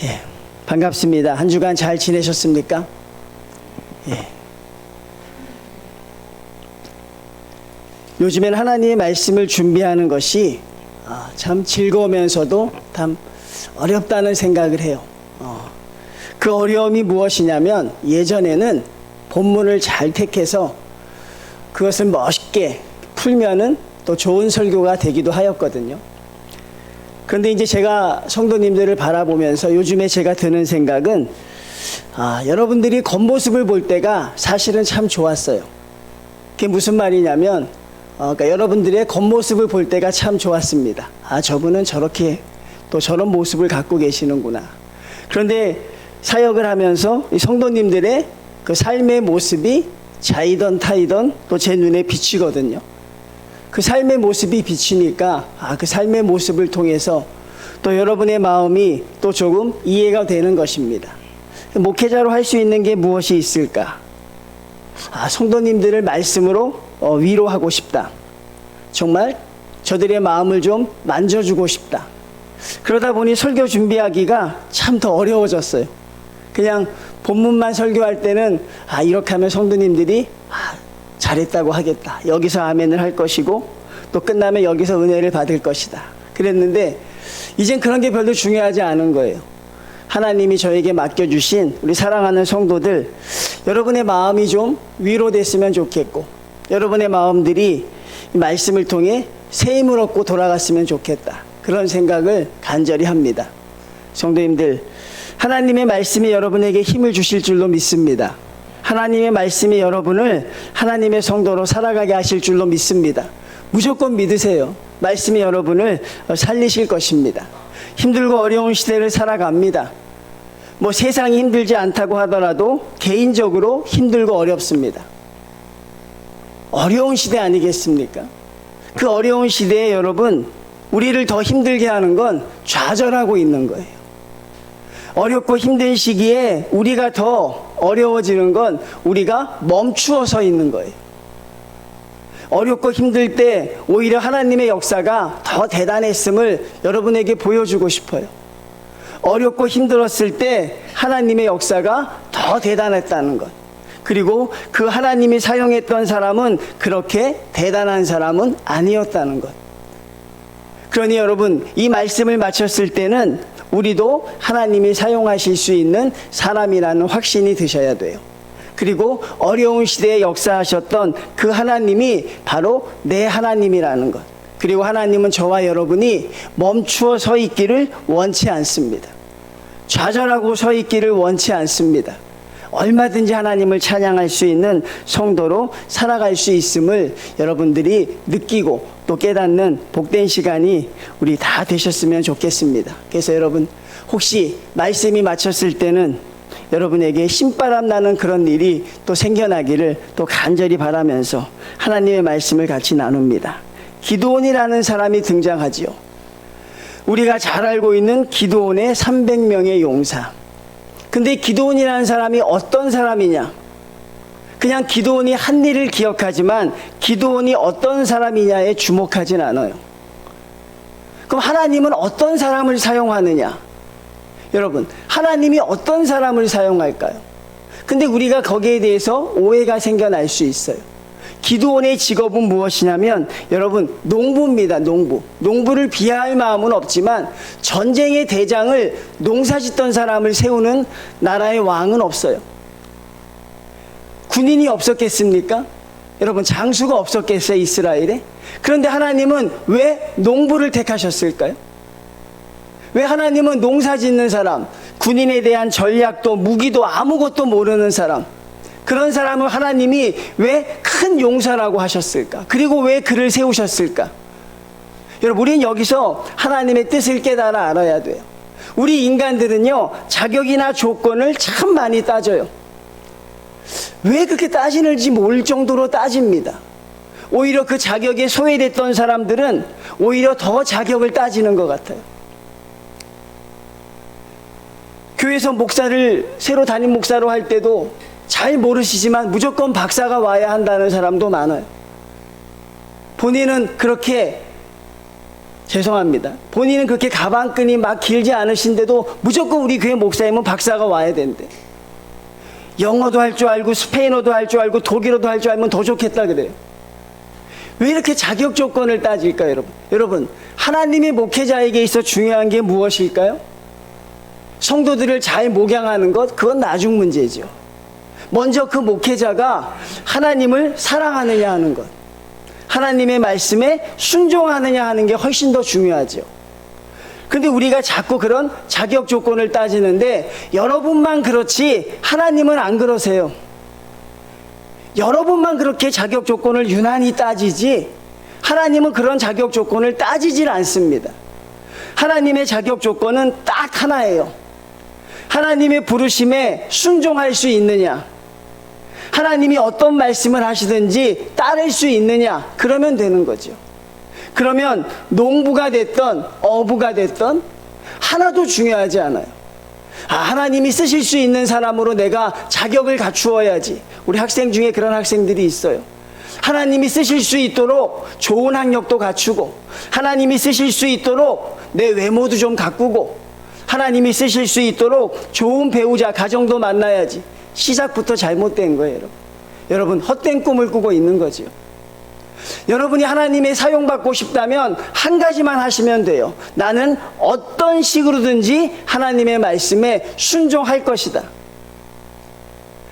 예, 반갑습니다. 한 주간 잘 지내셨습니까? 예. 요즘엔 하나님의 말씀을 준비하는 것이 참 즐거우면서도 참 어렵다는 생각을 해요. 그 어려움이 무엇이냐면 예전에는 본문을 잘 택해서 그것을 멋있게 풀면은 또 좋은 설교가 되기도 하였거든요. 그런데 이제 제가 성도님들을 바라보면서 요즘에 제가 드는 생각은 여러분들이 겉모습을 볼 때가 사실은 참 좋았어요. 그게 무슨 말이냐면 그러니까 여러분들의 겉모습을 볼 때가 참 좋았습니다. 저분은 저렇게 또 저런 모습을 갖고 계시는구나. 그런데 사역을 하면서 이 성도님들의 그 삶의 모습이 자이던 타이던 또 제 눈에 비치거든요. 그 삶의 모습이 비치니까 그 삶의 모습을 통해서 또 여러분의 마음이 또 조금 이해가 되는 것입니다. 목회자로 할 수 있는 게 무엇이 있을까? 성도님들을 말씀으로 위로하고 싶다. 정말 저들의 마음을 좀 만져주고 싶다. 그러다 보니 설교 준비하기가 참 더 어려워졌어요. 그냥 본문만 설교할 때는 이렇게 하면 성도님들이 잘했다고 하겠다. 여기서 아멘을 할 것이고 또 끝나면 여기서 은혜를 받을 것이다. 그랬는데 이젠 그런 게 별로 중요하지 않은 거예요. 하나님이 저에게 맡겨주신 우리 사랑하는 성도들, 여러분의 마음이 좀 위로됐으면 좋겠고 여러분의 마음들이 이 말씀을 통해 새 힘을 얻고 돌아갔으면 좋겠다. 그런 생각을 간절히 합니다. 성도님들, 하나님의 말씀이 여러분에게 힘을 주실 줄로 믿습니다. 하나님의 말씀이 여러분을 하나님의 성도로 살아가게 하실 줄로 믿습니다. 무조건 믿으세요. 말씀이 여러분을 살리실 것입니다. 힘들고 어려운 시대를 살아갑니다. 세상이 힘들지 않다고 하더라도 개인적으로 힘들고 어렵습니다. 어려운 시대 아니겠습니까? 그 어려운 시대에 여러분, 우리를 더 힘들게 하는 건 좌절하고 있는 거예요. 어렵고 힘든 시기에 우리가 더 어려워지는 건 우리가 멈추어 서 있는 거예요. 어렵고 힘들 때 오히려 하나님의 역사가 더 대단했음을 여러분에게 보여주고 싶어요. 어렵고 힘들었을 때 하나님의 역사가 더 대단했다는 것. 그리고 그 하나님이 사용했던 사람은 그렇게 대단한 사람은 아니었다는 것. 그러니 여러분, 이 말씀을 마쳤을 때는 우리도 하나님이 사용하실 수 있는 사람이라는 확신이 드셔야 돼요. 그리고 어려운 시대에 역사하셨던 그 하나님이 바로 내 하나님이라는 것. 그리고 하나님은 저와 여러분이 멈추어 서 있기를 원치 않습니다. 좌절하고 서 있기를 원치 않습니다. 얼마든지 하나님을 찬양할 수 있는 성도로 살아갈 수 있음을 여러분들이 느끼고 또 깨닫는 복된 시간이 우리 다 되셨으면 좋겠습니다. 그래서 여러분, 혹시 말씀이 마쳤을 때는 여러분에게 신바람 나는 그런 일이 또 생겨나기를 또 간절히 바라면서 하나님의 말씀을 같이 나눕니다. 기드온이라는 사람이 등장하지요. 우리가 잘 알고 있는 기드온의 300명의 용사. 근데 기드온이라는 사람이 어떤 사람이냐? 그냥 기드온이 한 일을 기억하지만 기드온이 어떤 사람이냐에 주목하진 않아요. 그럼 하나님은 어떤 사람을 사용하느냐? 여러분, 하나님이 어떤 사람을 사용할까요? 근데 우리가 거기에 대해서 오해가 생겨날 수 있어요. 기드온의 직업은 무엇이냐면 여러분, 농부입니다. 농부를 비하할 마음은 없지만 전쟁의 대장을 농사짓던 사람을 세우는 나라의 왕은 없어요. 군인이 없었겠습니까? 여러분, 장수가 없었겠어요, 이스라엘에? 그런데 하나님은 왜 농부를 택하셨을까요? 왜 하나님은 농사 짓는 사람, 군인에 대한 전략도 무기도 아무것도 모르는 사람, 그런 사람을 하나님이 왜 큰 용사라고 하셨을까? 그리고 왜 그를 세우셨을까? 여러분, 우리는 여기서 하나님의 뜻을 깨달아 알아야 돼요. 우리 인간들은요, 자격이나 조건을 참 많이 따져요. 왜 그렇게 따지는지 모를 정도로 따집니다. 오히려 그 자격에 소외됐던 사람들은 오히려 더 자격을 따지는 것 같아요. 교회에서 목사를 새로 담임 목사로 할 때도 잘 모르시지만 무조건 박사가 와야 한다는 사람도 많아요. 본인은 그렇게 죄송합니다. 본인은 그렇게 가방끈이 막 길지 않으신데도 무조건 우리 교회 목사님은 박사가 와야 된대. 영어도 할 줄 알고 스페인어도 할 줄 알고 독일어도 할 줄 알면 더 좋겠다 그래요. 왜 이렇게 자격 조건을 따질까요, 여러분? 여러분, 하나님의 목회자에게 있어 중요한 게 무엇일까요? 성도들을 잘 목양하는 것, 그건 나중 문제죠. 먼저 그 목회자가 하나님을 사랑하느냐 하는 것, 하나님의 말씀에 순종하느냐 하는 게 훨씬 더 중요하죠. 근데 우리가 자꾸 그런 자격 조건을 따지는데 여러분만 그렇지 하나님은 안 그러세요. 여러분만 그렇게 자격 조건을 유난히 따지지 하나님은 그런 자격 조건을 따지질 않습니다. 하나님의 자격 조건은 딱 하나예요. 하나님의 부르심에 순종할 수 있느냐, 하나님이 어떤 말씀을 하시든지 따를 수 있느냐, 그러면 되는 거죠. 그러면 농부가 됐던 어부가 됐던 하나도 중요하지 않아요. 하나님이 쓰실 수 있는 사람으로 내가 자격을 갖추어야지. 우리 학생 중에 그런 학생들이 있어요. 하나님이 쓰실 수 있도록 좋은 학력도 갖추고, 하나님이 쓰실 수 있도록 내 외모도 좀 가꾸고, 하나님이 쓰실 수 있도록 좋은 배우자, 가정도 만나야지. 시작부터 잘못된 거예요, 여러분. 여러분, 헛된 꿈을 꾸고 있는 거죠. 여러분이 하나님의 사용받고 싶다면 한 가지만 하시면 돼요. 나는 어떤 식으로든지 하나님의 말씀에 순종할 것이다.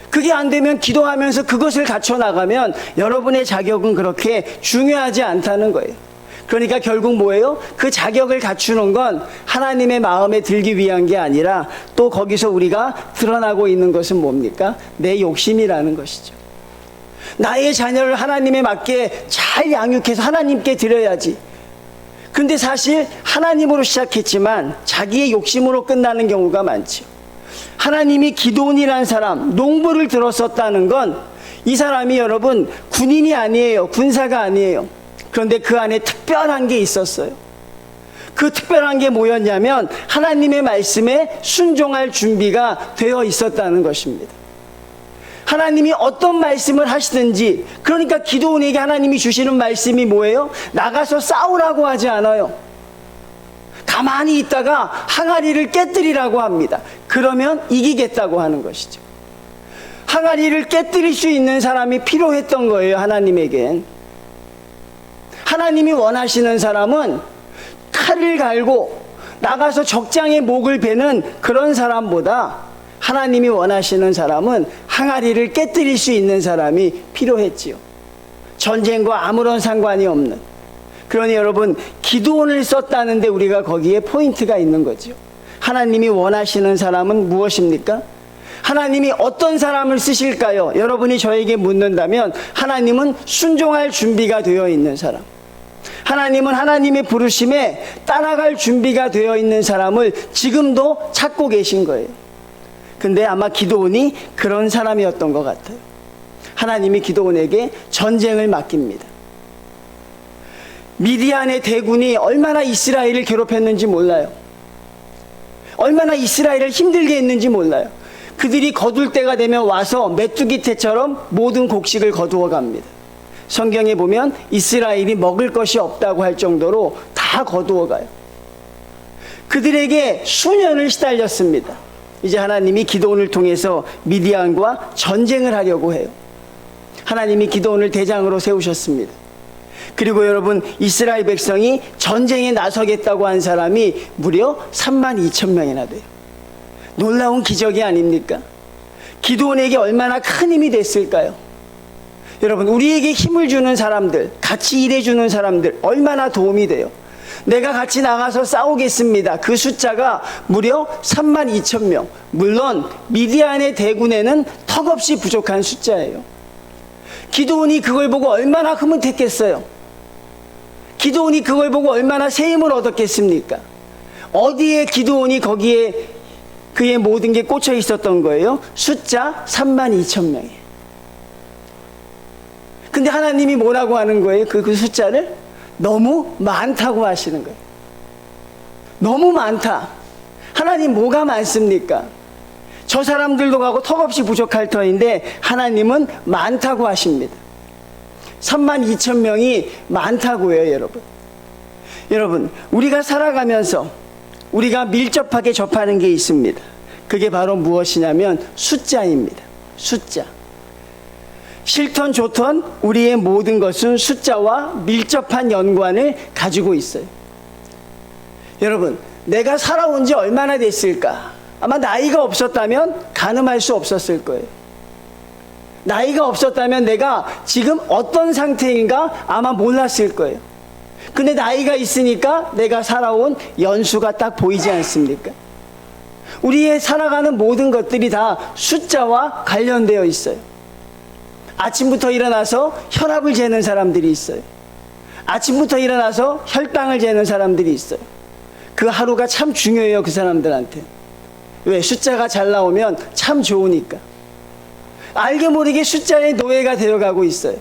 그게 안 되면 기도하면서 그것을 갖춰 나가면 여러분의 자격은 그렇게 중요하지 않다는 거예요. 그러니까 결국 뭐예요? 그 자격을 갖추는 건 하나님의 마음에 들기 위한 게 아니라 또 거기서 우리가 드러나고 있는 것은 뭡니까? 내 욕심이라는 것이죠. 나의 자녀를 하나님에 맞게 잘 양육해서 하나님께 드려야지. 근데 사실 하나님으로 시작했지만 자기의 욕심으로 끝나는 경우가 많죠. 하나님이 기드온이라는 사람, 농부를 들었었다는 건 이 사람이 여러분 군인이 아니에요. 군사가 아니에요. 그런데 그 안에 특별한 게 있었어요. 그 특별한 게 뭐였냐면 하나님의 말씀에 순종할 준비가 되어 있었다는 것입니다. 하나님이 어떤 말씀을 하시든지, 그러니까 기드온에게 하나님이 주시는 말씀이 뭐예요? 나가서 싸우라고 하지 않아요. 가만히 있다가 항아리를 깨뜨리라고 합니다. 그러면 이기겠다고 하는 것이죠. 항아리를 깨뜨릴 수 있는 사람이 필요했던 거예요, 하나님에겐. 하나님이 원하시는 사람은 칼을 갈고 나가서 적장의 목을 베는 그런 사람보다 하나님이 원하시는 사람은 항아리를 깨뜨릴 수 있는 사람이 필요했지요. 전쟁과 아무런 상관이 없는. 그러니 여러분, 기드온을 썼다는데 우리가 거기에 포인트가 있는 거죠. 하나님이 원하시는 사람은 무엇입니까? 하나님이 어떤 사람을 쓰실까요? 여러분이 저에게 묻는다면 하나님은 순종할 준비가 되어 있는 사람, 하나님은 하나님의 부르심에 따라갈 준비가 되어 있는 사람을 지금도 찾고 계신 거예요. 근데 아마 기드온이 그런 사람이었던 것 같아요. 하나님이 기드온에게 전쟁을 맡깁니다. 미디안의 대군이 얼마나 이스라엘을 괴롭혔는지 몰라요. 얼마나 이스라엘을 힘들게 했는지 몰라요. 그들이 거둘 때가 되면 와서 메뚜기 떼처럼 모든 곡식을 거두어 갑니다. 성경에 보면 이스라엘이 먹을 것이 없다고 할 정도로 다 거두어 가요. 그들에게 수년을 시달렸습니다. 이제 하나님이 기드온을 통해서 미디안과 전쟁을 하려고 해요. 하나님이 기드온을 대장으로 세우셨습니다. 그리고 여러분, 이스라엘 백성이 전쟁에 나서겠다고 한 사람이 무려 32,000명이나 돼요. 놀라운 기적이 아닙니까? 기드온에게 얼마나 큰 힘이 됐을까요? 여러분, 우리에게 힘을 주는 사람들, 같이 일해주는 사람들 얼마나 도움이 돼요? 내가 같이 나가서 싸우겠습니다. 그 숫자가 무려 32,000명. 물론 미디안의 대군에는 턱없이 부족한 숫자예요. 기드온이 그걸 보고 얼마나 흐뭇했겠어요? 기드온이 그걸 보고 얼마나 새 힘을 얻었겠습니까? 어디에 기드온이 거기에 그의 모든 게 꽂혀 있었던 거예요? 숫자 32,000명이에요. 근데 하나님이 뭐라고 하는 거예요? 그 숫자를? 너무 많다고 하시는 거예요. 너무 많다. 하나님 뭐가 많습니까? 저 사람들도 가고 턱없이 부족할 터인데 하나님은 많다고 하십니다. 32,000명이 많다고요, 여러분. 여러분, 우리가 살아가면서 우리가 밀접하게 접하는 게 있습니다. 그게 바로 무엇이냐면 숫자입니다. 숫자. 싫던 좋던 우리의 모든 것은 숫자와 밀접한 연관을 가지고 있어요. 여러분, 내가 살아온 지 얼마나 됐을까? 아마 나이가 없었다면 가늠할 수 없었을 거예요. 나이가 없었다면 내가 지금 어떤 상태인가 아마 몰랐을 거예요. 근데 나이가 있으니까 내가 살아온 연수가 딱 보이지 않습니까? 우리의 살아가는 모든 것들이 다 숫자와 관련되어 있어요. 아침부터 일어나서 혈압을 재는 사람들이 있어요. 아침부터 일어나서 혈당을 재는 사람들이 있어요. 그 하루가 참 중요해요, 그 사람들한테. 왜? 숫자가 잘 나오면 참 좋으니까. 알게 모르게 숫자의 노예가 되어가고 있어요.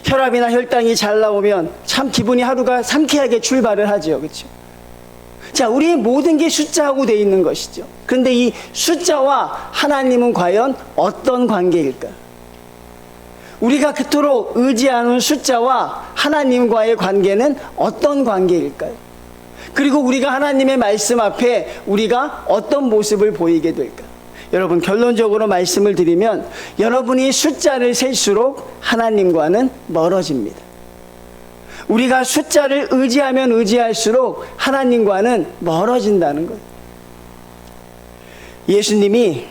혈압이나 혈당이 잘 나오면 참 기분이 하루가 상쾌하게 출발을 하죠. 그렇죠? 자, 우리의 모든 게 숫자하고 되어 있는 것이죠. 그런데 이 숫자와 하나님은 과연 어떤 관계일까? 우리가 그토록 의지하는 숫자와 하나님과의 관계는 어떤 관계일까요? 그리고 우리가 하나님의 말씀 앞에 우리가 어떤 모습을 보이게 될까? 여러분, 결론적으로 말씀을 드리면 여러분이 숫자를 셀수록 하나님과는 멀어집니다. 우리가 숫자를 의지하면 의지할수록 하나님과는 멀어진다는 거예요. 예수님이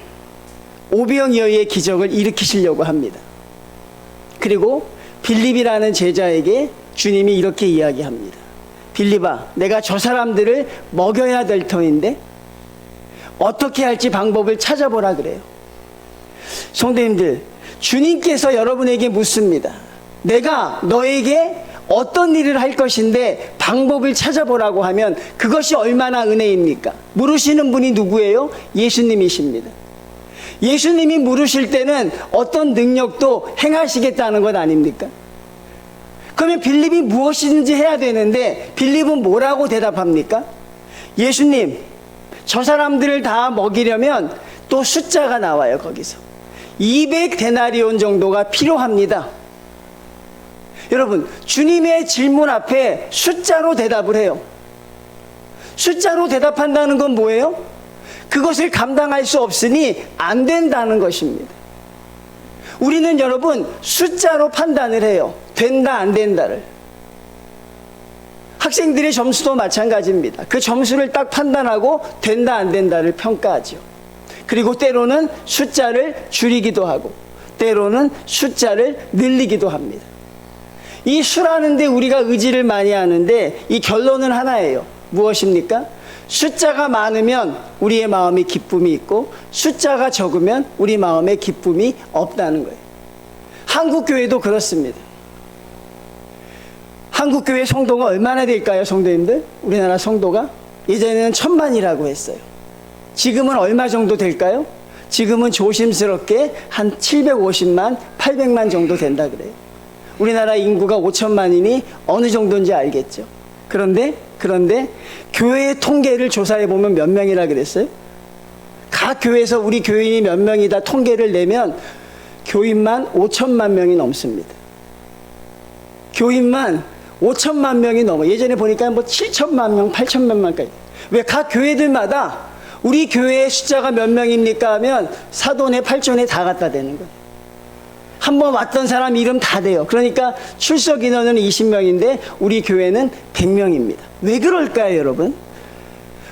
오병이어의 기적을 일으키시려고 합니다. 그리고 빌립이라는 제자에게 주님이 이렇게 이야기합니다. 빌립아, 내가 저 사람들을 먹여야 될 터인데 어떻게 할지 방법을 찾아보라 그래요. 성도님들, 주님께서 여러분에게 묻습니다. 내가 너에게 어떤 일을 할 것인데 방법을 찾아보라고 하면 그것이 얼마나 은혜입니까? 물으시는 분이 누구예요? 예수님이십니다. 예수님이 물으실 때는 어떤 능력도 행하시겠다는 것 아닙니까? 그러면 빌립이 무엇이든지 해야 되는데 빌립은 뭐라고 대답합니까? 예수님, 저 사람들을 다 먹이려면 또 숫자가 나와요. 거기서 200데나리온 정도가 필요합니다. 여러분, 주님의 질문 앞에 숫자로 대답을 해요. 숫자로 대답한다는 건 뭐예요? 그것을 감당할 수 없으니 안 된다는 것입니다. 우리는 여러분 숫자로 판단을 해요. 된다 안 된다를. 학생들의 점수도 마찬가지입니다. 그 점수를 딱 판단하고 된다 안 된다를 평가하죠. 그리고 때로는 숫자를 줄이기도 하고 때로는 숫자를 늘리기도 합니다. 이 수라는데 우리가 의지를 많이 하는데 이 결론은 하나예요. 무엇입니까? 숫자가 많으면 우리의 마음에 기쁨이 있고 숫자가 적으면 우리 마음에 기쁨이 없다는 거예요. 한국교회도 그렇습니다. 한국교회 성도가 얼마나 될까요, 성도님들? 우리나라 성도가? 예전에는 1000만이라고 했어요. 지금은 얼마 정도 될까요? 지금은 조심스럽게 한 750만, 800만 정도 된다 그래요. 우리나라 인구가 5천만이니 어느 정도인지 알겠죠. 그런데 교회의 통계를 조사해 보면 몇 명이라 그랬어요? 각 교회에서 우리 교인이 몇 명이다 통계를 내면 교인만 5천만 명이 넘습니다. 교인만 5천만 명이 넘어. 예전에 보니까 뭐 7천만 명, 8천만 명까지. 왜? 각 교회들마다 우리 교회의 숫자가 몇 명입니까 하면 사돈에 8존에 다 갖다 대는 거예요. 한번 왔던 사람 이름 다 돼요. 그러니까 출석 인원은 20명인데 우리 교회는 100명입니다. 왜 그럴까요, 여러분?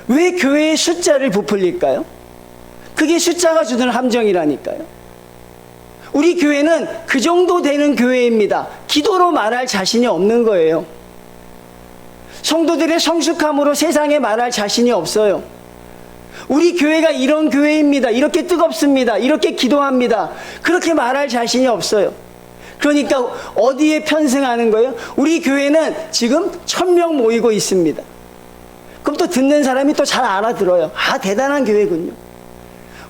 왜 교회의 숫자를 부풀릴까요? 그게 숫자가 주는 함정이라니까요. 우리 교회는 그 정도 되는 교회입니다. 기도로 말할 자신이 없는 거예요. 성도들의 성숙함으로 세상에 말할 자신이 없어요. 우리 교회가 이런 교회입니다. 이렇게 뜨겁습니다. 이렇게 기도합니다. 그렇게 말할 자신이 없어요. 그러니까 어디에 편승하는 거예요? 우리 교회는 지금 1000명 모이고 있습니다. 그럼 또 듣는 사람이 또 잘 알아들어요. 아, 대단한 교회군요.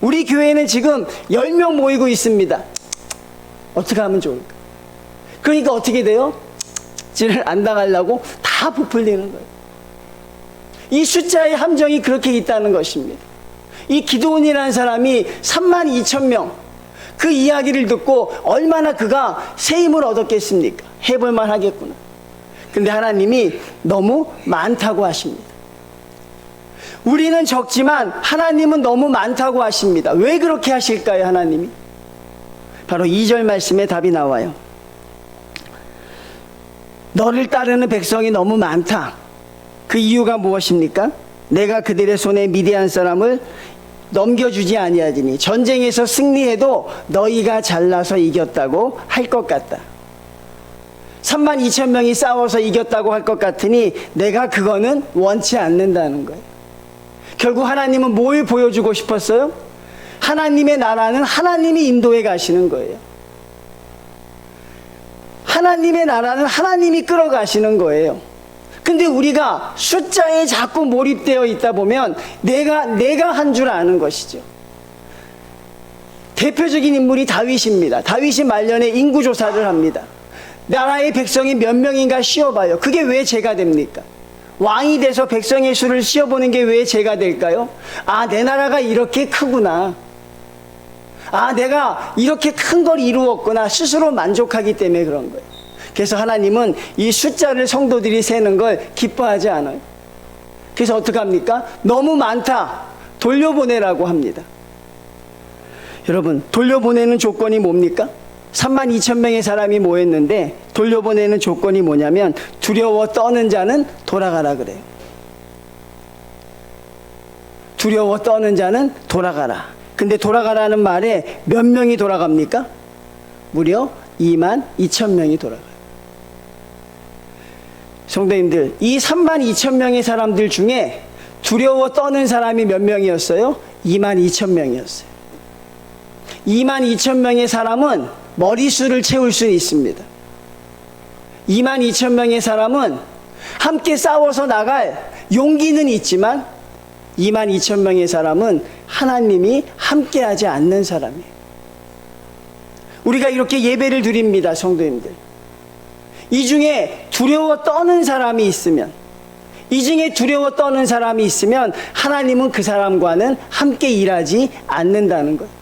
우리 교회는 지금 10명 모이고 있습니다. 어떻게 하면 좋을까? 그러니까 어떻게 돼요? 찌를 안 당하려고 다 부풀리는 거예요. 이 숫자의 함정이 그렇게 있다는 것입니다. 이 기도원이라는 사람이 32,000명 그 이야기를 듣고 얼마나 그가 새 힘을 얻었겠습니까? 해볼만 하겠구나. 근데 하나님이 너무 많다고 하십니다. 우리는 적지만 하나님은 너무 많다고 하십니다. 왜 그렇게 하실까요, 하나님이? 바로 2절 말씀에 답이 나와요. 너를 따르는 백성이 너무 많다. 그 이유가 무엇입니까? 내가 그들의 손에 미디안 사람을 넘겨주지 아니하리니 전쟁에서 승리해도 너희가 잘나서 이겼다고 할 것 같다. 32,000명이 싸워서 이겼다고 할 것 같으니 내가 그거는 원치 않는다는 거예요. 결국 하나님은 뭘 보여주고 싶었어요? 하나님의 나라는 하나님이 인도해 가시는 거예요. 하나님의 나라는 하나님이 끌어가시는 거예요. 근데 우리가 숫자에 자꾸 몰입되어 있다 보면 내가 한 줄 아는 것이죠. 대표적인 인물이 다윗입니다. 다윗이 말년에 인구조사를 합니다. 나라의 백성이 몇 명인가 쉬어봐요. 그게 왜 죄가 됩니까? 왕이 돼서 백성의 수를 쉬어보는 게 왜 죄가 될까요? 아, 내 나라가 이렇게 크구나. 아, 내가 이렇게 큰 걸 이루었구나. 스스로 만족하기 때문에 그런 거예요. 그래서 하나님은 이 숫자를 성도들이 세는 걸 기뻐하지 않아요. 그래서 어떻게 합니까? 너무 많다. 돌려보내라고 합니다. 여러분, 돌려보내는 조건이 뭡니까? 32,000명의 사람이 모였는데 돌려보내는 조건이 뭐냐면 두려워 떠는 자는 돌아가라 그래요. 두려워 떠는 자는 돌아가라. 근데 돌아가라는 말에 몇 명이 돌아갑니까? 무려 22,000명이 돌아가요. 성도님들, 이 32,000명의 사람들 중에 두려워 떠는 사람이 몇 명이었어요? 22,000명이었어요. 22,000명의 사람은 머리수를 채울 수 있습니다. 22,000명의 사람은 함께 싸워서 나갈 용기는 있지만 22,000명의 사람은 하나님이 함께하지 않는 사람이에요. 우리가 이렇게 예배를 드립니다, 성도님들. 이 중에 두려워 떠는 사람이 있으면, 하나님은 그 사람과는 함께 일하지 않는다는 거예요.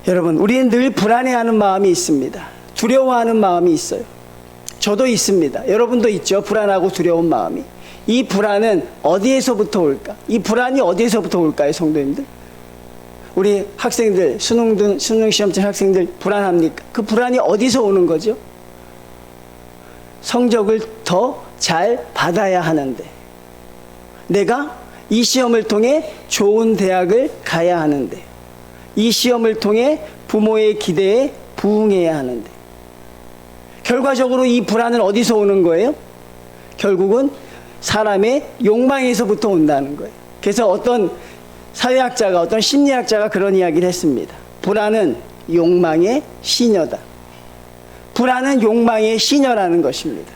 여러분, 우리는 늘 불안해하는 마음이 있습니다. 두려워하는 마음이 있어요. 저도 있습니다. 여러분도 있죠. 불안하고 두려운 마음이. 이 불안은 어디에서부터 올까? 이 불안이 어디에서부터 올까요, 성도님들? 우리 학생들, 수능 시험 때 학생들 불안합니까? 그 불안이 어디서 오는 거죠? 성적을 더 잘 받아야 하는데, 내가 이 시험을 통해 좋은 대학을 가야 하는데, 이 시험을 통해 부모의 기대에 부응해야 하는데, 결과적으로 이 불안은 어디서 오는 거예요? 결국은 사람의 욕망에서부터 온다는 거예요. 그래서 어떤 사회학자가, 어떤 심리학자가 그런 이야기를 했습니다. 불안은 욕망의 시녀다. 불안은 욕망의 시녀라는 것입니다.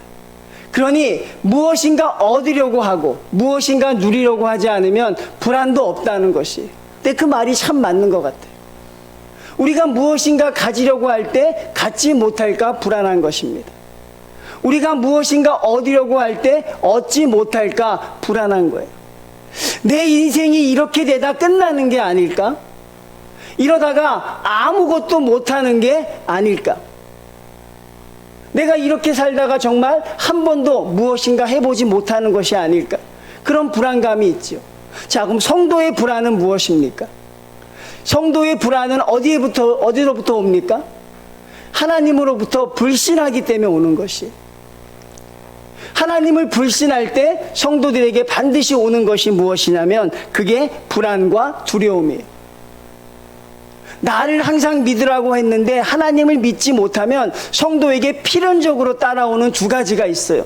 그러니 무엇인가 얻으려고 하고 무엇인가 누리려고 하지 않으면 불안도 없다는 것이에요. 근데 그 말이 참 맞는 것 같아요. 우리가 무엇인가 가지려고 할 때 갖지 못할까 불안한 것입니다. 우리가 무엇인가 얻으려고 할 때 얻지 못할까 불안한 거예요. 내 인생이 이렇게 되다 끝나는 게 아닐까? 이러다가 아무것도 못하는 게 아닐까? 내가 이렇게 살다가 정말 한 번도 무엇인가 해보지 못하는 것이 아닐까? 그런 불안감이 있죠. 자, 그럼 성도의 불안은 무엇입니까? 성도의 불안은 어디로부터 옵니까? 하나님으로부터 불신하기 때문에 오는 것이. 하나님을 불신할 때 성도들에게 반드시 오는 것이 무엇이냐면 그게 불안과 두려움이에요. 나를 항상 믿으라고 했는데 하나님을 믿지 못하면 성도에게 필연적으로 따라오는 두 가지가 있어요.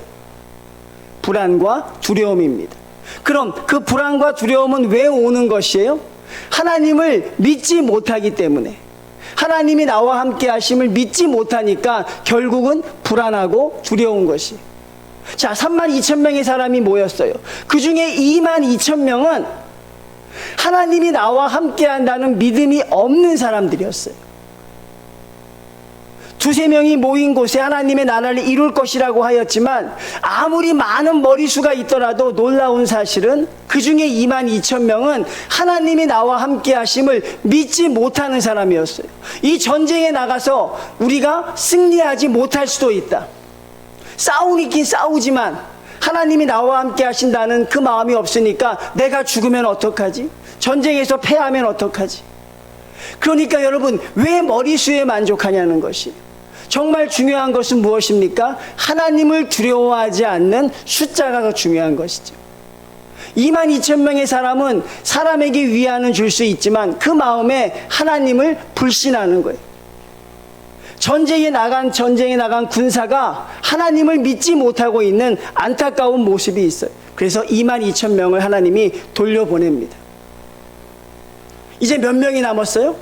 불안과 두려움입니다. 그럼 그 불안과 두려움은 왜 오는 것이에요? 하나님을 믿지 못하기 때문에, 하나님이 나와 함께 하심을 믿지 못하니까 결국은 불안하고 두려운 것이. 자, 32,000명의 사람이 모였어요. 그 중에 22,000명은 하나님이 나와 함께 한다는 믿음이 없는 사람들이었어요. 두세 명이 모인 곳에 하나님의 나라를 이룰 것이라고 하였지만 아무리 많은 머리수가 있더라도 놀라운 사실은 그 중에 22,000명은 하나님이 나와 함께 하심을 믿지 못하는 사람이었어요. 이 전쟁에 나가서 우리가 승리하지 못할 수도 있다. 싸우긴 싸우지만 하나님이 나와 함께 하신다는 그 마음이 없으니까 내가 죽으면 어떡하지? 전쟁에서 패하면 어떡하지? 그러니까 여러분, 왜 머리수에 만족하냐는 것이, 정말 중요한 것은 무엇입니까? 하나님을 두려워하지 않는 숫자가 중요한 것이죠. 22,000명의 사람은 사람에게 위안은 줄 수 있지만 그 마음에 하나님을 불신하는 거예요. 전쟁에 나간 군사가 하나님을 믿지 못하고 있는 안타까운 모습이 있어요. 그래서 22,000명을 하나님이 돌려보냅니다. 이제 몇 명이 남았어요?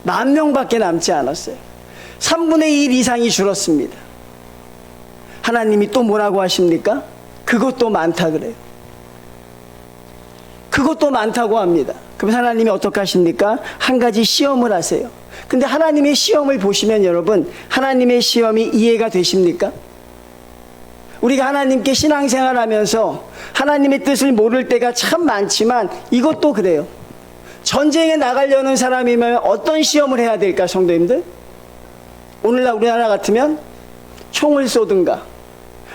10,000명밖에 남지 않았어요. 3분의 1 이상이 줄었습니다. 하나님이 또 뭐라고 하십니까? 그것도 많다 그래요. 그것도 많다고 합니다. 그럼 하나님이 어떻게 하십니까? 한 가지 시험을 하세요. 근데 하나님의 시험을 보시면 여러분, 하나님의 시험이 이해가 되십니까? 우리가 하나님께 신앙생활 하면서 하나님의 뜻을 모를 때가 참 많지만 이것도 그래요. 전쟁에 나가려는 사람이면 어떤 시험을 해야 될까, 성도님들? 오늘날 우리나라 같으면 총을 쏘든가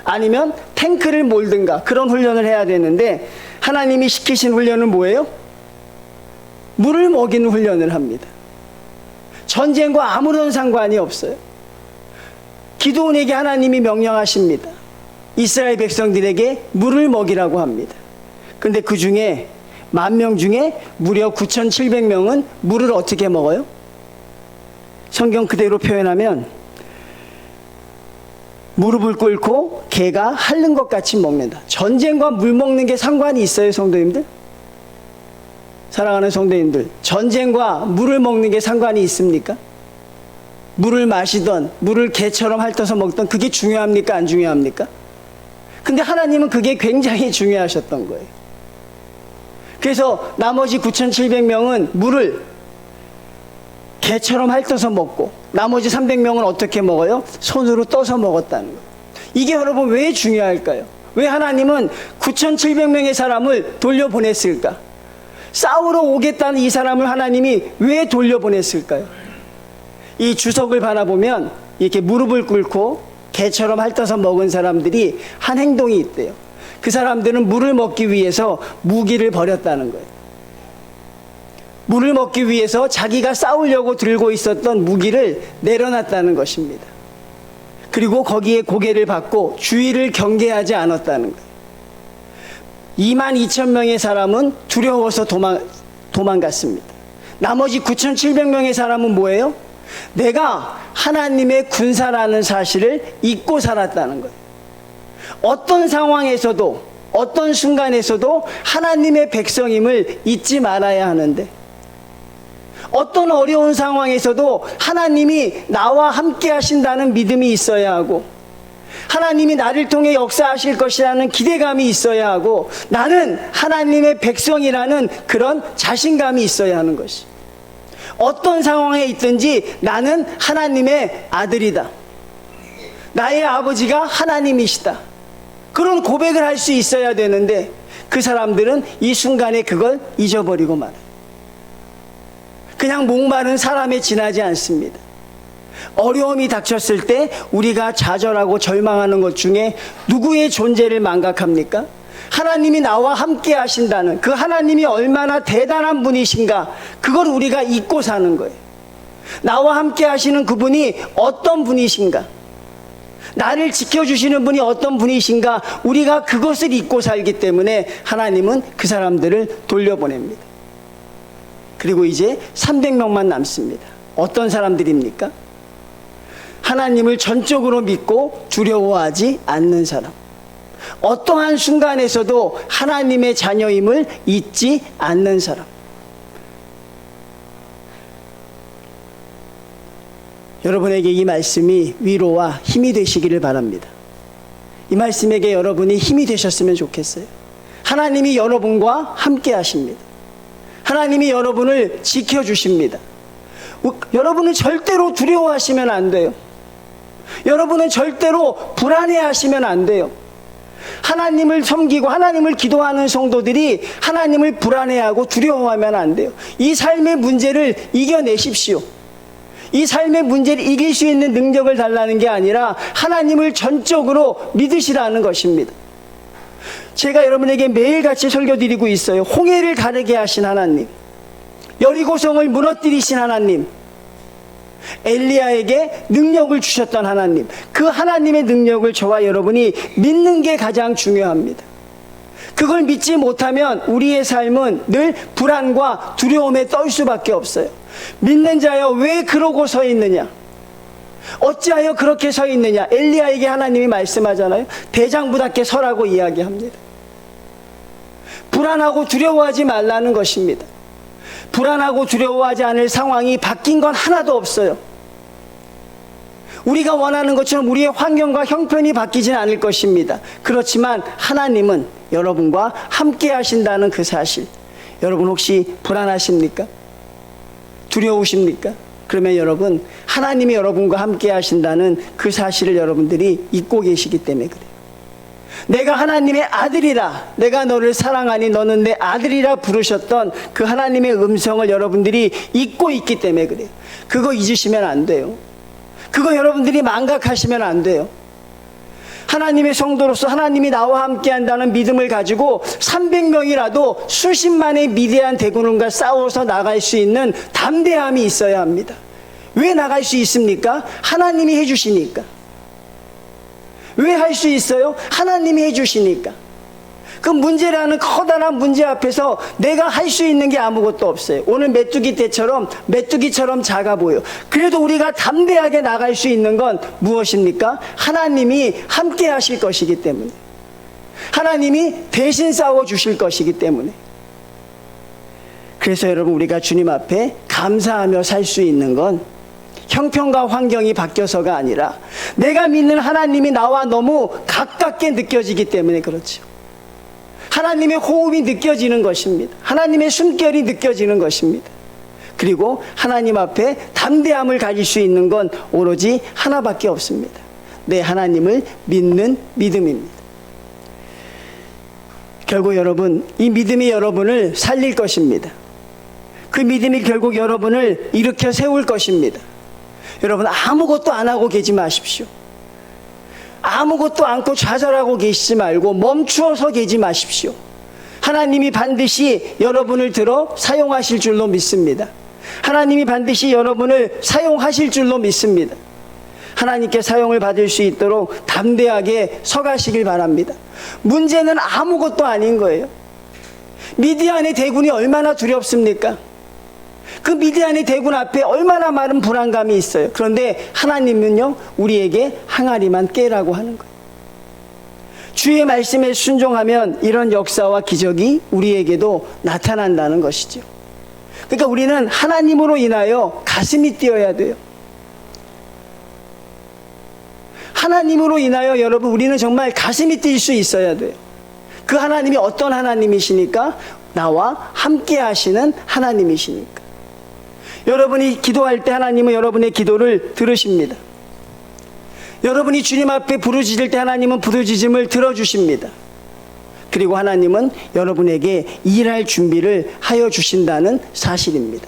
아니면 탱크를 몰든가 그런 훈련을 해야 되는데, 하나님이 시키신 훈련은 뭐예요? 물을 먹이는 훈련을 합니다. 전쟁과 아무런 상관이 없어요. 기드온에게 하나님이 명령하십니다. 이스라엘 백성들에게 물을 먹이라고 합니다. 근데 그 중에 10,000명 중에 무려 9,700명은 물을 어떻게 먹어요? 성경 그대로 표현하면 무릎을 꿇고 개가 핥는 것 같이 먹는다. 전쟁과 물 먹는 게 상관이 있어요, 성도님들? 사랑하는 성도님들, 전쟁과 물을 먹는 게 상관이 있습니까? 물을 마시던 물을 개처럼 핥아서 먹던 그게 중요합니까? 안 중요합니까? 근데 하나님은 그게 굉장히 중요하셨던 거예요. 그래서 나머지 9,700명은 물을 개처럼 핥아서 먹고 나머지 300명은 어떻게 먹어요? 손으로 떠서 먹었다는 거예요. 이게 여러분 왜 중요할까요? 왜 하나님은 9,700명의 사람을 돌려보냈을까? 싸우러 오겠다는 이 사람을 하나님이 왜 돌려보냈을까요? 이 주석을 바라보면 이렇게 무릎을 꿇고 개처럼 핥아서 먹은 사람들이 한 행동이 있대요. 그 사람들은 물을 먹기 위해서 무기를 버렸다는 거예요. 물을 먹기 위해서 자기가 싸우려고 들고 있었던 무기를 내려놨다는 것입니다. 그리고 거기에 고개를 받고 주의를 경계하지 않았다는 거예요. 22,000명의 사람은 두려워서 도망갔습니다. 나머지 9,700명의 사람은 뭐예요? 내가 하나님의 군사라는 사실을 잊고 살았다는 거예요. 어떤 상황에서도 어떤 순간에서도 하나님의 백성임을 잊지 말아야 하는데, 어떤 어려운 상황에서도 하나님이 나와 함께 하신다는 믿음이 있어야 하고, 하나님이 나를 통해 역사하실 것이라는 기대감이 있어야 하고, 나는 하나님의 백성이라는 그런 자신감이 있어야 하는 것이, 어떤 상황에 있든지 나는 하나님의 아들이다, 나의 아버지가 하나님이시다, 그런 고백을 할 수 있어야 되는데 그 사람들은 이 순간에 그걸 잊어버리고 말아요. 그냥 목마른 사람에 지나지 않습니다. 어려움이 닥쳤을 때 우리가 좌절하고 절망하는 것 중에 누구의 존재를 망각합니까? 하나님이 나와 함께 하신다는 그 하나님이 얼마나 대단한 분이신가, 그걸 우리가 잊고 사는 거예요. 나와 함께 하시는 그분이 어떤 분이신가, 나를 지켜주시는 분이 어떤 분이신가, 우리가 그것을 잊고 살기 때문에 하나님은 그 사람들을 돌려보냅니다. 그리고 이제 300명만 남습니다. 어떤 사람들입니까? 하나님을 전적으로 믿고 두려워하지 않는 사람, 어떠한 순간에서도 하나님의 자녀임을 잊지 않는 사람. 여러분에게 이 말씀이 위로와 힘이 되시기를 바랍니다. 이 말씀에게 여러분이 힘이 되셨으면 좋겠어요. 하나님이 여러분과 함께 하십니다. 하나님이 여러분을 지켜주십니다. 여러분은 절대로 두려워하시면 안 돼요. 여러분은 절대로 불안해하시면 안 돼요. 하나님을 섬기고 하나님을 기도하는 성도들이 하나님을 불안해하고 두려워하면 안 돼요. 이 삶의 문제를 이겨내십시오. 이 삶의 문제를 이길 수 있는 능력을 달라는 게 아니라 하나님을 전적으로 믿으시라는 것입니다. 제가 여러분에게 매일같이 설교드리고 있어요. 홍해를 가르게 하신 하나님, 여리고성을 무너뜨리신 하나님, 엘리야에게 능력을 주셨던 하나님, 그 하나님의 능력을 저와 여러분이 믿는 게 가장 중요합니다. 그걸 믿지 못하면 우리의 삶은 늘 불안과 두려움에 떨 수밖에 없어요. 믿는 자여 왜 그러고 서 있느냐, 어찌하여 그렇게 서 있느냐. 엘리야에게 하나님이 말씀하잖아요. 대장부답게 서라고 이야기합니다. 불안하고 두려워하지 말라는 것입니다. 불안하고 두려워하지 않을 상황이 바뀐 건 하나도 없어요. 우리가 원하는 것처럼 우리의 환경과 형편이 바뀌지는 않을 것입니다. 그렇지만 하나님은 여러분과 함께 하신다는 그 사실, 여러분 혹시 불안하십니까? 두려우십니까? 그러면 여러분, 하나님이 여러분과 함께 하신다는 그 사실을 여러분들이 잊고 계시기 때문에 그래요. 내가 하나님의 아들이라, 내가 너를 사랑하니 너는 내 아들이라 부르셨던 그 하나님의 음성을 여러분들이 잊고 있기 때문에 그래요. 그거 잊으시면 안 돼요. 그거 여러분들이 망각하시면 안 돼요. 하나님의 성도로서 하나님이 나와 함께 한다는 믿음을 가지고 300명이라도 수십만의 미대한 대군과 싸워서 나갈 수 있는 담대함이 있어야 합니다. 왜 나갈 수 있습니까? 하나님이 해주시니까. 왜 할 수 있어요? 하나님이 해주시니까. 그 문제라는 커다란 문제 앞에서 내가 할 수 있는 게 아무것도 없어요. 오늘 메뚜기 떼처럼 메뚜기처럼 작아 보여. 그래도 우리가 담대하게 나갈 수 있는 건 무엇입니까? 하나님이 함께 하실 것이기 때문에, 하나님이 대신 싸워 주실 것이기 때문에. 그래서 여러분, 우리가 주님 앞에 감사하며 살 수 있는 건 형편과 환경이 바뀌어서가 아니라 내가 믿는 하나님이 나와 너무 가깝게 느껴지기 때문에 그렇죠. 하나님의 호흡이 느껴지는 것입니다. 하나님의 숨결이 느껴지는 것입니다. 그리고 하나님 앞에 담대함을 가질 수 있는 건 오로지 하나밖에 없습니다. 내 하나님을 믿는 믿음입니다. 결국 여러분, 이 믿음이 여러분을 살릴 것입니다. 그 믿음이 결국 여러분을 일으켜 세울 것입니다. 여러분, 아무것도 안 하고 계지 마십시오. 아무것도 않고 좌절하고 계시지 말고 멈추어서 계지 마십시오. 하나님이 반드시 여러분을 들어 사용하실 줄로 믿습니다. 하나님이 반드시 여러분을 사용하실 줄로 믿습니다. 하나님께 사용을 받을 수 있도록 담대하게 서가시길 바랍니다. 문제는 아무것도 아닌 거예요. 미디안의 대군이 얼마나 두렵습니까? 그 미디안의 대군 앞에 얼마나 많은 불안감이 있어요. 그런데 하나님은요, 우리에게 항아리만 깨라고 하는 거예요. 주의 말씀에 순종하면 이런 역사와 기적이 우리에게도 나타난다는 것이죠. 그러니까 우리는 하나님으로 인하여 가슴이 뛰어야 돼요. 하나님으로 인하여 여러분, 우리는 정말 가슴이 뛸 수 있어야 돼요. 그 하나님이 어떤 하나님이시니까? 나와 함께 하시는 하나님이시니까. 여러분이 기도할 때 하나님은 여러분의 기도를 들으십니다. 여러분이 주님 앞에 부르짖을 때 하나님은 부르짖음을 들어주십니다. 그리고 하나님은 여러분에게 일할 준비를 하여 주신다는 사실입니다.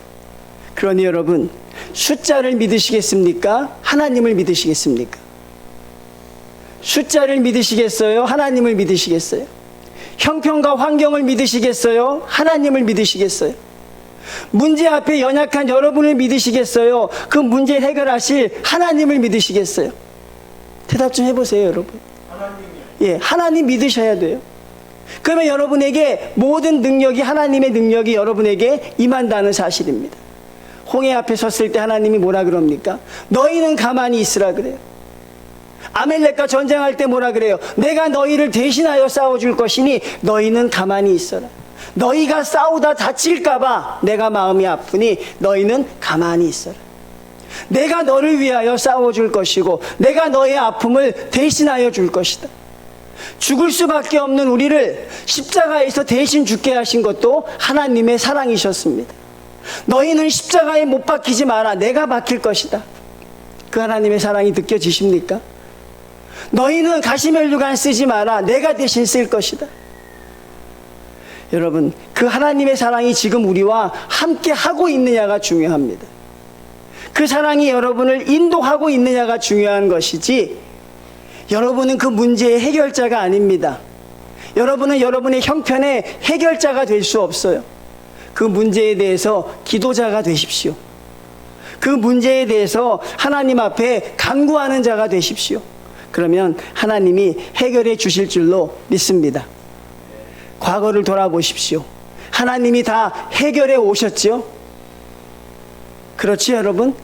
그러니 여러분, 숫자를 믿으시겠습니까? 하나님을 믿으시겠습니까? 숫자를 믿으시겠어요? 하나님을 믿으시겠어요? 형편과 환경을 믿으시겠어요? 하나님을 믿으시겠어요? 문제 앞에 연약한 여러분을 믿으시겠어요? 그 문제 해결하실 하나님을 믿으시겠어요? 대답 좀 해보세요, 여러분. 예, 하나님 믿으셔야 돼요. 그러면 여러분에게 모든 능력이, 하나님의 능력이 여러분에게 임한다는 사실입니다. 홍해 앞에 섰을 때 하나님이 뭐라 그럽니까? 너희는 가만히 있으라 그래요. 아멜렉과 전쟁할 때 뭐라 그래요? 내가 너희를 대신하여 싸워줄 것이니 너희는 가만히 있어라. 너희가 싸우다 다칠까봐 내가 마음이 아프니 너희는 가만히 있어라. 내가 너를 위하여 싸워줄 것이고 내가 너의 아픔을 대신하여 줄 것이다. 죽을 수밖에 없는 우리를 십자가에서 대신 죽게 하신 것도 하나님의 사랑이셨습니다. 너희는 십자가에 못 박히지 마라. 내가 박힐 것이다. 그 하나님의 사랑이 느껴지십니까? 너희는 가시면류관 쓰지 마라. 내가 대신 쓸 것이다. 여러분, 그 하나님의 사랑이 지금 우리와 함께 하고 있느냐가 중요합니다. 그 그 사랑이 여러분을 인도하고 있느냐가 중요한 것이지, 여러분은 그 문제의 해결자가 아닙니다. 여러분은 여러분의 형편의 해결자가 될 수 없어요. 그 문제에 대해서 기도자가 되십시오. 그 문제에 대해서 하나님 앞에 간구하는 자가 되십시오. 그러면 하나님이 해결해 주실 줄로 믿습니다. 과거를 돌아보십시오. 하나님이 다 해결해 오셨죠? 그렇지, 여러분?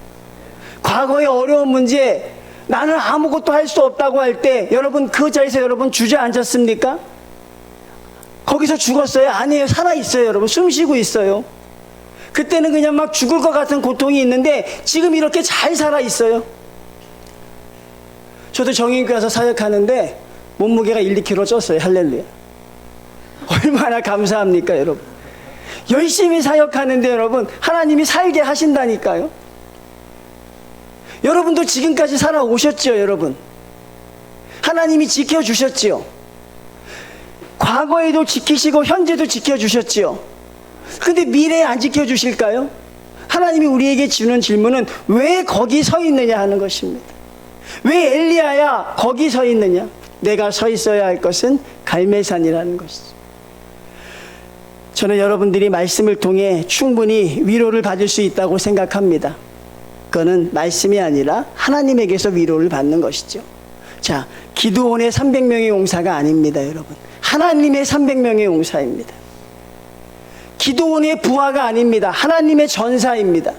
과거의 어려운 문제, 나는 아무것도 할 수 없다고 할 때 여러분 그 자리에서 여러분 주저앉았습니까? 거기서 죽었어요? 아니에요. 살아있어요. 여러분 숨 쉬고 있어요. 그때는 그냥 막 죽을 것 같은 고통이 있는데 지금 이렇게 잘 살아있어요. 저도 정인교회 가서 사역하는데 몸무게가 1, 2kg 쪘어요. 할렐루야. 얼마나 감사합니까, 여러분? 열심히 사역하는데 여러분 하나님이 살게 하신다니까요. 여러분도 지금까지 살아오셨죠, 여러분? 하나님이 지켜주셨지요. 과거에도 지키시고 현재도 지켜주셨지요. 근데 미래에 안 지켜주실까요? 하나님이 우리에게 주는 질문은 왜 거기 서 있느냐 하는 것입니다. 왜 엘리야야 거기 서 있느냐? 내가 서 있어야 할 것은 갈멜산이라는 것이죠. 저는 여러분들이 말씀을 통해 충분히 위로를 받을 수 있다고 생각합니다. 그거는 말씀이 아니라 하나님에게서 위로를 받는 것이죠. 자, 기드온의 300명의 용사가 아닙니다, 여러분. 하나님의 300명의 용사입니다. 기드온의 부하가 아닙니다. 하나님의 전사입니다.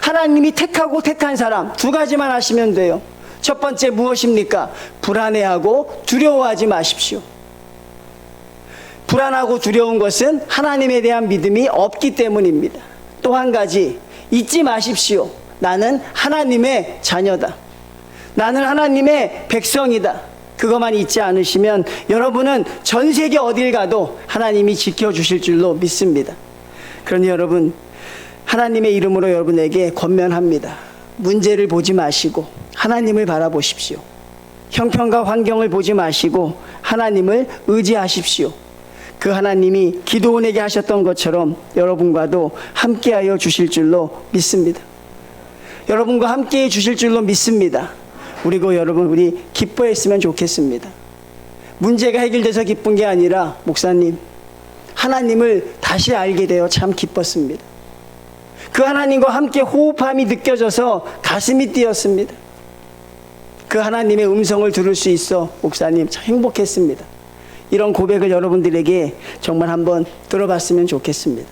하나님이 택하고 택한 사람 두 가지만 하시면 돼요. 첫 번째 무엇입니까? 불안해하고 두려워하지 마십시오. 불안하고 두려운 것은 하나님에 대한 믿음이 없기 때문입니다. 또 한 가지 잊지 마십시오. 나는 하나님의 자녀다. 나는 하나님의 백성이다. 그것만 잊지 않으시면 여러분은 전 세계 어딜 가도 하나님이 지켜주실 줄로 믿습니다. 그러니 여러분, 하나님의 이름으로 여러분에게 권면합니다. 문제를 보지 마시고 하나님을 바라보십시오. 형편과 환경을 보지 마시고 하나님을 의지하십시오. 그 하나님이 기드온에게 하셨던 것처럼 여러분과도 함께하여 주실 줄로 믿습니다. 여러분과 함께해 주실 줄로 믿습니다. 그리고 여러분, 우리 기뻐했으면 좋겠습니다. 문제가 해결돼서 기쁜 게 아니라, 목사님, 하나님을 다시 알게 되어 참 기뻤습니다. 그 하나님과 함께 호흡함이 느껴져서 가슴이 뛰었습니다. 그 하나님의 음성을 들을 수 있어 목사님 참 행복했습니다. 이런 고백을 여러분들에게 정말 한번 들어봤으면 좋겠습니다.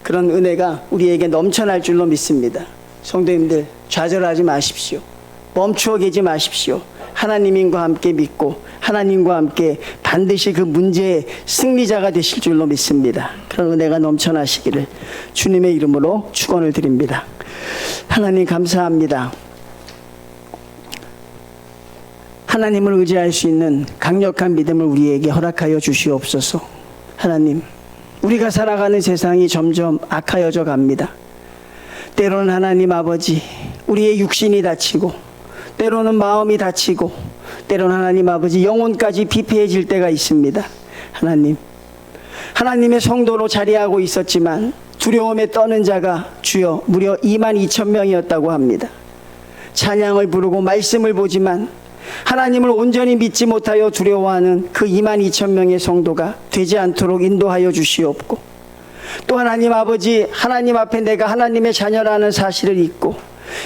그런 은혜가 우리에게 넘쳐날 줄로 믿습니다. 성도님들, 좌절하지 마십시오. 멈추어 계지 마십시오. 하나님과 함께 믿고 하나님과 함께 반드시 그 문제의 승리자가 되실 줄로 믿습니다. 그런 은혜가 넘쳐나시기를 주님의 이름으로 축원을 드립니다. 하나님 감사합니다. 하나님을 의지할 수 있는 강력한 믿음을 우리에게 허락하여 주시옵소서. 하나님, 우리가 살아가는 세상이 점점 악하여져 갑니다. 때로는 하나님 아버지, 우리의 육신이 다치고, 때로는 마음이 다치고, 때로는 하나님 아버지 영혼까지 비폐해질 때가 있습니다. 하나님, 하나님의 성도로 자리하고 있었지만 두려움에 떠는 자가 주여 무려 22,000명이었다고 합니다. 찬양을 부르고 말씀을 보지만 하나님을 온전히 믿지 못하여 두려워하는 그 22,000명의 성도가 되지 않도록 인도하여 주시옵고, 또 하나님 아버지, 하나님 앞에 내가 하나님의 자녀라는 사실을 잊고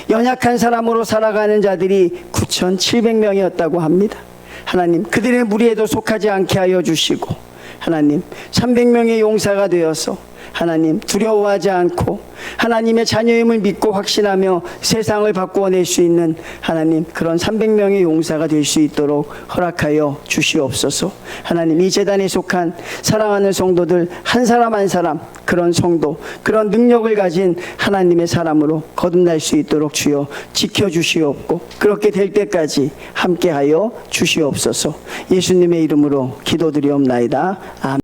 연약한 사람으로 살아가는 자들이 9,700명이었다고 합니다. 하나님, 그들의 무리에도 속하지 않게 하여 주시고, 하나님 300명의 용사가 되어서 하나님 두려워하지 않고 하나님의 자녀임을 믿고 확신하며 세상을 바꾸어낼 수 있는 하나님 그런 300명의 용사가 될 수 있도록 허락하여 주시옵소서. 하나님, 이 재단에 속한 사랑하는 성도들 한 사람 한 사람 그런 성도, 그런 능력을 가진 하나님의 사람으로 거듭날 수 있도록 주여 지켜주시옵고, 그렇게 될 때까지 함께하여 주시옵소서. 예수님의 이름으로 기도드리옵나이다. 아멘.